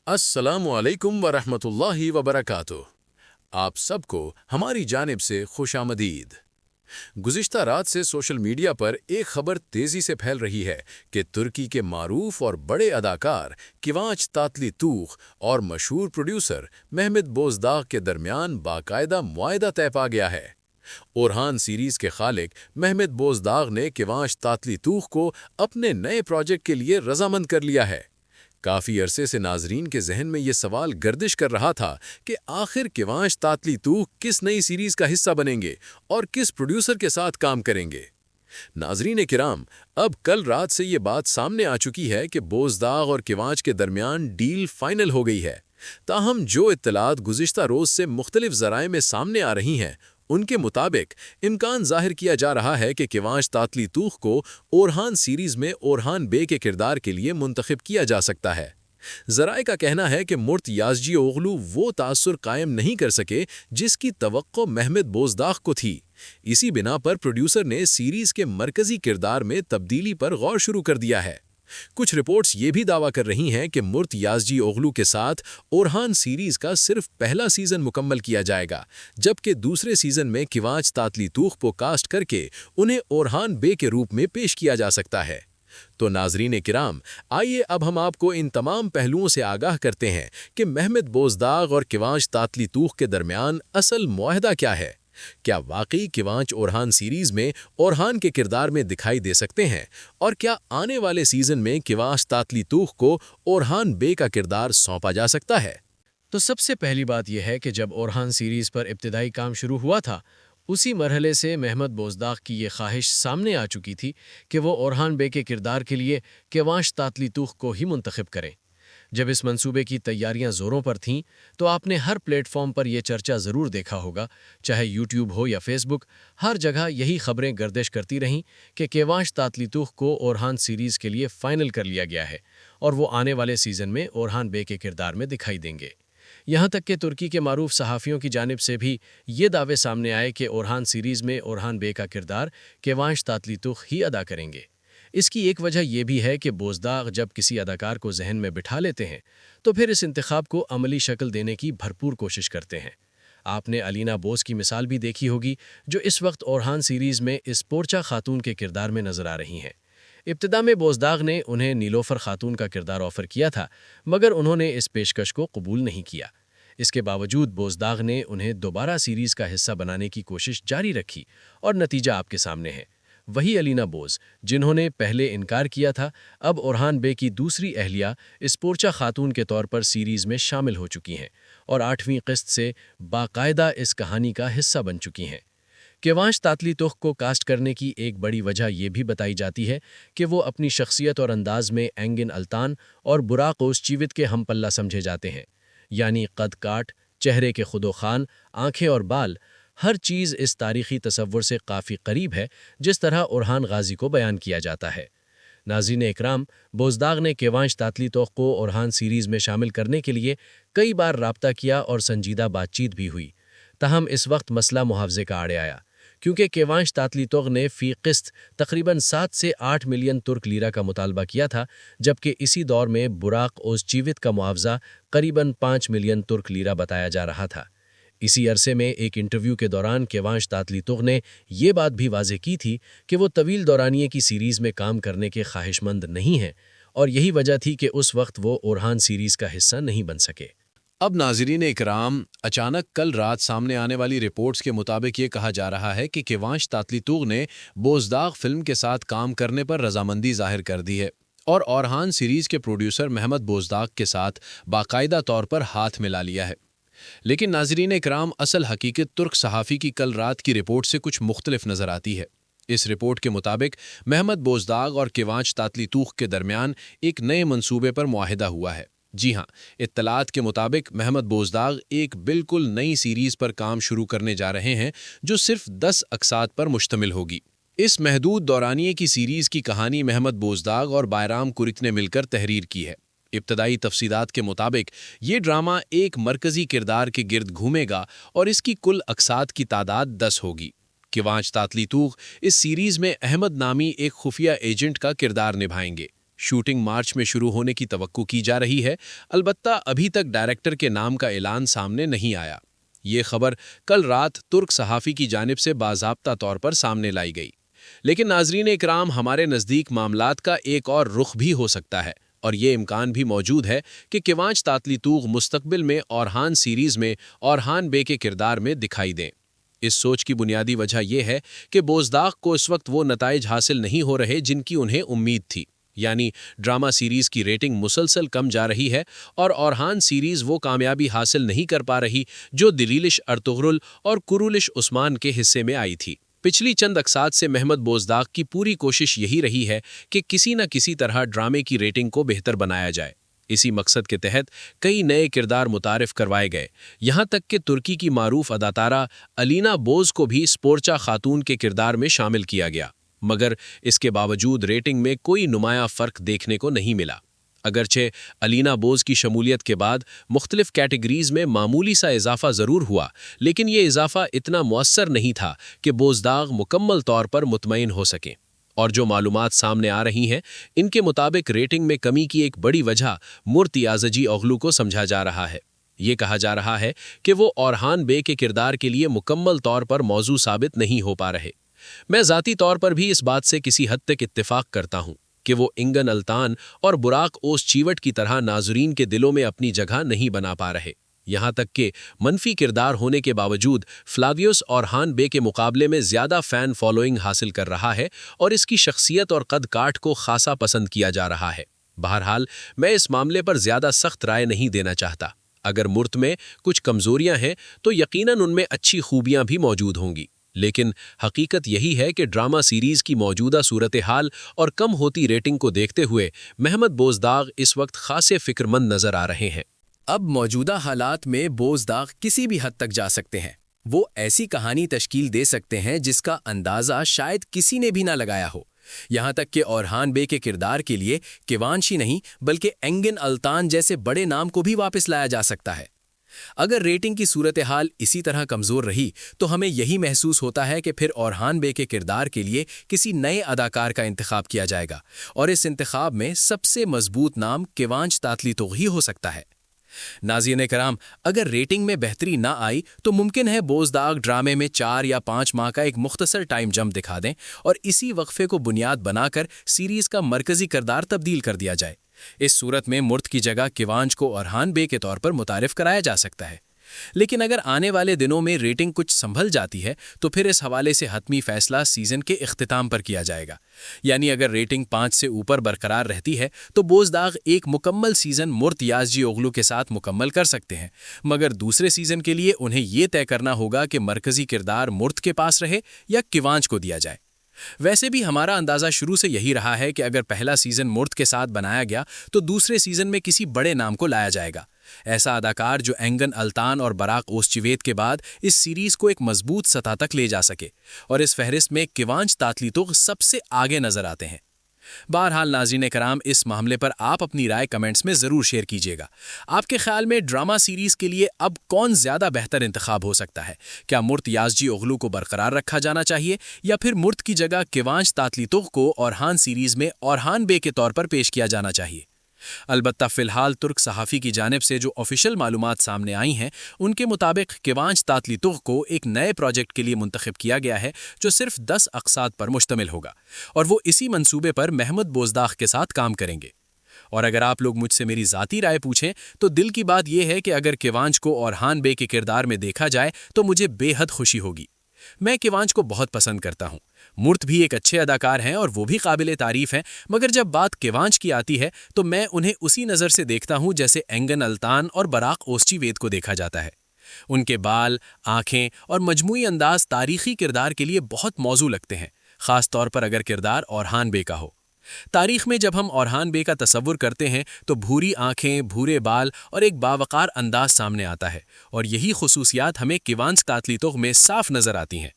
अस्सलामु अलैकुम वरहमतुल्लाहि वबरकातुह। आप सबको हमारी जानिब से खुशामदीद। गुज़िश्ता रात से सोशल मीडिया पर एक खबर तेज़ी से फैल रही है कि तुर्की के मारूफ और बड़े अदाकार किवांच तातलीतूख और मशहूर प्रोड्यूसर महमद बोज़दाग के दरमियान बाकायदा मुआहदा तय पा गया है। ओरहान सीरीज़ के खालिक महमद बोज़दाग ने किवांच तातलीतूख को अपने नए प्रोजेक्ट के लिए रजामंद कर लिया है। काफ़ी अरसे से नाजरीन के जहन में ये सवाल गर्दिश कर रहा था कि आखिर किवांच तातलीतूख किस नई सीरीज़ का हिस्सा बनेंगे और किस प्रोड्यूसर के साथ काम करेंगे। नाजरीन किराम, अब कल रात से ये बात सामने आ चुकी है कि बोज़दाग और किवांच के दरमियान डील फाइनल हो गई है। ताहम जो इत्तलात गुज़िश्ता रोज़ से मुख्तलिफ ज़राए में सामने आ रही हैं, उनके मुताबिक इम्कान जाहिर किया जा रहा है कि किवांच तातलीतूख को ओरहान सीरीज़ में ओरहान बे के किरदार के लिए मुंतखब किया जा सकता है। ज़राए का कहना है कि मुर्त याज़जी-ओग़लू वो तासुर कायम नहीं कर सके जिसकी तवक्को महमद बोज़दाग को थी। इसी बिना पर प्रोड्यूसर ने सीरीज़ के मरकज़ी किरदार में तब्दीली पर गौर शुरू कर दिया है। कुछ रिपोर्ट्स ये भी दावा कर रही हैं कि मुर्त याज़जी-ओग़लू के साथ ओरहान सीरीज़ का सिर्फ पहला सीज़न मुकम्मल किया जाएगा, जबकि दूसरे सीज़न में किवांच तातलीतूख को कास्ट करके उन्हें ओरहान बे के रूप में पेश किया जा सकता है। तो नाजरीन किराम, आइए अब हम आपको इन तमाम पहलुओं से आगाह करते हैं कि महमद बोज़दाग और किवांच तातलीतूख के दरमियान असल मुआहदा क्या है। क्या वाकई किवांच ओरहान सीरीज़ में ओरहान के किरदार में दिखाई दे सकते हैं, और क्या आने वाले सीज़न में किवांच तातलीतूख को ओरहान बे का किरदार सौंपा जा सकता है? तो सबसे पहली बात यह है कि जब ओरहान सीरीज़ पर इब्तिदाई काम शुरू हुआ था, उसी मरहले से महमद बोज़दाग की ये ख्वाहिश सामने आ चुकी थी कि वो ओरहान बे के किरदार के लिए किवांच तातलीतूख को ही मुंतखब करें। जब इस मंसूबे की तैयारियां ज़ोरों पर थीं, तो आपने हर प्लेटफॉर्म पर यह चर्चा ज़रूर देखा होगा, चाहे यूट्यूब हो या फेसबुक, हर जगह यही खबरें गर्दिश करती रहीं कि किवांच तातलीतूख को ओरहान सीरीज़ के लिए फ़ाइनल कर लिया गया है और वो आने वाले सीज़न में ओरहान बे के किरदार में दिखाई देंगे। यहाँ तक कि तुर्की के मारूफ सहाफ़ियों की जानिब से भी ये दावे सामने आए कि ओरहान सीरीज़ में ओरहान बे का किरदार किवांच तातलीतूख ही अदा करेंगे। इसकी एक वजह यह भी है कि बोज़दाग जब किसी अदाकार को जहन में बिठा लेते हैं, तो फिर इस इंतखाब को अमली शक्ल देने की भरपूर कोशिश करते हैं। आपने अलीना बोस की मिसाल भी देखी होगी, जो इस वक्त ओरहान सीरीज़ में इस पोर्चा खातून के किरदार में नज़र आ रही हैं। इब्तिदा में बोज़दाग ने उन्हें नीलोफर खातून का किरदार ऑफ़र किया था, मगर उन्होंने इस पेशकश को कबूल नहीं किया। इसके बावजूद बोज़दाग ने उन्हें दोबारा सीरीज़ का हिस्सा बनाने की कोशिश जारी रखी और नतीजा आपके सामने है। वही अलीना बोस, जिन्होंने पहले इनकार किया था, अब ओरहान बे की दूसरी अहलिया इस पोर्चा खातून के तौर पर सीरीज़ में शामिल हो चुकी हैं और 8वीं किस्त से बाकायदा इस कहानी का हिस्सा बन चुकी हैं। किवांच तातलीतूख को कास्ट करने की एक बड़ी वजह यह भी बताई जाती है कि वो अपनी शख्सियत और अंदाज में एंगिन अल्तान और बुराक ओज़चीवित के हम पल्ला समझे जाते हैं। यानी कद काट, चेहरे के खुदो-खान, आँखें और बाल, हर चीज़ इस तारीख़ी तसव्वुर से काफ़ी करीब है जिस तरह ओरहान गाज़ी को बयान किया जाता है। नाज़रीन इकराम, बोज़दाग ने किवांच तातलीतूख को ओरहान सीरीज़ में शामिल करने के लिए कई बार राब्ता किया और संजीदा बातचीत भी हुई। ताहम इस वक्त मसला मुआवजे का आड़े आया, क्योंकि किवांच तातलीतूख ने फ़ी किस्त तकरीबन 7 से 8 मिलियन तुर्क लीरा का मुतालबा किया था, जबकि इसी दौर में बुराक ओज़चीवित का मुआवजा करीबन 5 मिलियन तुर्क लीरा बताया जा रहा था। इसी अरसे में एक इंटरव्यू के दौरान किवांच तातलीतूख ने ये बात भी वाज़ेह की थी कि वो तवील दौरानिये की सीरीज़ में काम करने के ख्वाहिशमंद नहीं हैं, और यही वजह थी कि उस वक्त वो ओरहान सीरीज़ का हिस्सा नहीं बन सके। अब नाज़रीन इकराम, अचानक कल रात सामने आने वाली रिपोर्ट्स के मुताबिक ये कहा जा रहा है कि किवांच तातलीतूख ने बोज़दाग फिल्म के साथ काम करने पर रजामंदी जाहिर कर दी है और ओरहान सीरीज़ के प्रोड्यूसर महमद बोज़दाग के साथ बाकायदा तौर पर हाथ मिला लिया है। लेकिन नाज़रीन इकराम, असल हकीकत तुर्क सहाफ़ी की कल रात की रिपोर्ट से कुछ मुख्तलिफ नज़र आती है। इस रिपोर्ट के मुताबिक महमद बोज़दाग और किवांच तातलीतूख के दरमियान एक नए मंसूबे पर मुआहिदा हुआ है। जी हाँ, इत्तलात के मुताबिक महमद बोज़दाग एक बिल्कुल नई सीरीज़ पर काम शुरू करने जा रहे हैं, जो सिर्फ 10 अक़सात पर मुश्तमिल होगी। इस महदूद दौरानिये की सीरीज़ की कहानी महमद बोज़दाग और बायराम कुरित ने मिलकर तहरीर की है। इब्तदाई तफसीलात के मुताबिक ये ड्रामा एक मरकज़ी किरदार के गिर्द घूमेगा और इसकी कुल अक़सात की तादाद 10 होगी। किवांच तातलीतूख इस सीरीज़ में अहमद नामी एक खुफिया एजेंट का किरदार निभाएंगे। शूटिंग मार्च में शुरू होने की तवक्को की जा रही है, अलबत्ता अभी तक डायरेक्टर के नाम का ऐलान सामने नहीं आया। ये खबर कल रात तुर्क सहाफ़ी की जानिब से बाज़ाब्ता तौर पर सामने लाई गई। लेकिन नाज़रीन इकराम, हमारे नज़दीक मामलात का एक और रुख भी हो सकता है और ये इम्कान भी मौजूद है कि किवांच तातलीतूग मुस्तकबिल में औरहान सीरीज़ में औरहान बे के किरदार में दिखाई दें। इस सोच की बुनियादी वजह यह है कि बोज़दाग को इस वक्त वो नताइज हासिल नहीं हो रहे जिनकी उन्हें उम्मीद थी, यानी ड्रामा सीरीज़ की रेटिंग मुसलसल कम जा रही है और औरहान सीरीज़ वो कामयाबी हासिल नहीं कर पा रही जो दिलीलिश अर्तुगरुल और कुरुलिश उस्मान के हिस्से में आई थी। पिछली चंद अक्सात से महमद बोज़दाग की पूरी कोशिश यही रही है कि किसी न किसी तरह ड्रामे की रेटिंग को बेहतर बनाया जाए। इसी मकसद के तहत कई नए किरदार मुतारिफ करवाए गए, यहाँ तक कि तुर्की की मारूफ अदाकारा अलीना बोज़ को भी स्पोर्चा खातून के किरदार में शामिल किया गया, मगर इसके बावजूद रेटिंग में कोई नुमाया फ़र्क देखने को नहीं मिला। अगरचे अलीना बोज़ की शमूलियत के बाद मुख्तलिफ कैटेगरीज़ में मामूली सा इजाफा ज़रूर हुआ, लेकिन ये इजाफा इतना मुअस्सर नहीं था कि बोज़दाग मुकम्मल तौर पर मुतमईन हो सकें। और जो मालूमात सामने आ रही हैं, इनके मुताबिक रेटिंग में कमी की एक बड़ी वजह मुर्तियाज़जी ओगलू को समझा जा रहा है। ये कहा जा रहा है कि वो औरहान बे के किरदार के लिए मुकम्मल तौर पर मौजू साबित नहीं हो पा रहे। मैं ज़ाती तौर पर भी इस बात से किसी हद तक इत्तेफाक करता हूँ कि वो इंगन अल्तान और बुराक ओस चीवट की तरह नाज़रीन के दिलों में अपनी जगह नहीं बना पा रहे। यहाँ तक कि मनफी किरदार होने के बावजूद फ्लावियस औरहान बे के मुकाबले में ज़्यादा फ़ैन फॉलोइंग हासिल कर रहा है और इसकी शख्सियत और कद काठ को खासा पसंद किया जा रहा है। बहरहाल, मैं इस मामले पर ज़्यादा सख्त राय नहीं देना चाहता। अगर मुर्त में कुछ कमज़ोरियाँ हैं तो यकीनन उनमें अच्छी खूबियाँ भी मौजूद होंगी, लेकिन हकीकत यही है कि ड्रामा सीरीज़ की मौजूदा सूरत हाल और कम होती रेटिंग को देखते हुए महमद बोज़दाग इस वक्त खासे फ़िक्रमंद नज़र आ रहे हैं। अब मौजूदा हालात में बोज़दाग किसी भी हद तक जा सकते हैं। वो ऐसी कहानी तश्कील दे सकते हैं जिसका अंदाज़ा शायद किसी ने भी ना लगाया हो। यहाँ तक कि औरहान बे के किरदार के लिए किवांश ही नहीं बल्कि एंगन अल्तान जैसे बड़े नाम को भी वापस लाया जा सकता है। अगर रेटिंग की सूरत हाल इसी तरह कमज़ोर रही तो हमें यही महसूस होता है कि फिर औरहान बे के किरदार के लिए किसी नए अदाकार का इंतखाब किया जाएगा और इस इंतखाब में सबसे मजबूत नाम किवांच तातलीतूग ही हो सकता है। नाज़रीन कराम, अगर रेटिंग में बेहतरी ना आई तो मुमकिन है बोज़दाग ड्रामे में 4 या 5 माह का एक मुख्तसर टाइम जंप दिखा दें और इसी वक्फे को बुनियाद बनाकर सीरीज़ का मरकज़ी किरदार तब्दील कर दिया जाए। इस सूरत में मुर्त की जगह किवांच को औरहान बे के तौर पर मुतारिफ कराया जा सकता है। लेकिन अगर आने वाले दिनों में रेटिंग कुछ संभल जाती है तो फिर इस हवाले से हतमी फैसला सीज़न के इख्तिताम पर किया जाएगा। यानी अगर रेटिंग 5 से ऊपर बरकरार रहती है तो बोज़दाग एक मुकम्मल सीज़न मुर्तियाज़जी ओगलू के साथ मुकम्मल कर सकते हैं, मगर दूसरे सीज़न के लिए उन्हें यह तय करना होगा कि मरकज़ी किरदार मुर्त के पास रहे या किवांच को दिया जाए। वैसे भी हमारा अंदाज़ा शुरू से यही रहा है कि अगर पहला सीज़न मुर्त के साथ बनाया गया तो दूसरे सीज़न में किसी बड़े नाम को लाया जाएगा, ऐसा अदाकार जो एंगन अल्तान और बराक ओसचिवेत के बाद इस सीरीज़ को एक मजबूत सतह तक ले जा सके, और इस फहरिस्त में किवांच तातलीतूग सबसे आगे नज़र आते हैं। बहरहाल नाज़रीन कराम, इस मामले पर आप अपनी राय कमेंट्स में ज़रूर शेयर कीजिएगा। आपके ख्याल में ड्रामा सीरीज़ के लिए अब कौन ज़्यादा बेहतर इंतखाब हो सकता है? क्या मुर्तियाज़जी ओगलू को बरकरार रखा जाना चाहिए या फिर मुर्त की जगह किवांच तातलीतूग को औरहान सीरीज़ में औरहान बे के तौर पर पेश किया जाना चाहिए? अलबत्ता फ़िलहाल तुर्क सहाफ़ी की जानिब से जो ऑफिशियल मालूमात सामने आई हैं उनके मुताबिक किवांच तातलीतूग को एक नए प्रोजेक्ट के लिए मुंतखब किया गया है जो सिर्फ 10 अक़सात पर मुश्तमिल होगा और वो इसी मंसूबे पर महमद बोज़दाग के साथ काम करेंगे। और अगर आप लोग मुझसे मेरी ज़ाती राय पूछें तो दिल की बात यह है कि अगर किवांच को औरहान बे के किरदार में देखा जाए तो मुझे बेहद खुशी होगी। मैं किवांच को बहुत पसंद करता हूँ। मुर्त भी एक अच्छे अदाकार हैं और वो भी काबिले तारीफ़ हैं, मगर जब बात किवांच की आती है तो मैं उन्हें उसी नज़र से देखता हूँ जैसे एंगन अल्तान और बराक ओसचिवेत को देखा जाता है। उनके बाल, आँखें और मजमूई अंदाज तारीख़ी किरदार के लिए बहुत मौजू लगते हैं, ख़ास तौर पर अगर किरदार औरहान बे का हो। तारीख़ में जब हम औरहान बे का तसव्वुर करते हैं तो भूरी आँखें, भूरे बाल और एक बावकार अंदाज सामने आता है, और यही खुसूसियात हमें किवांच तातलीतूग में साफ नज़र आती हैं।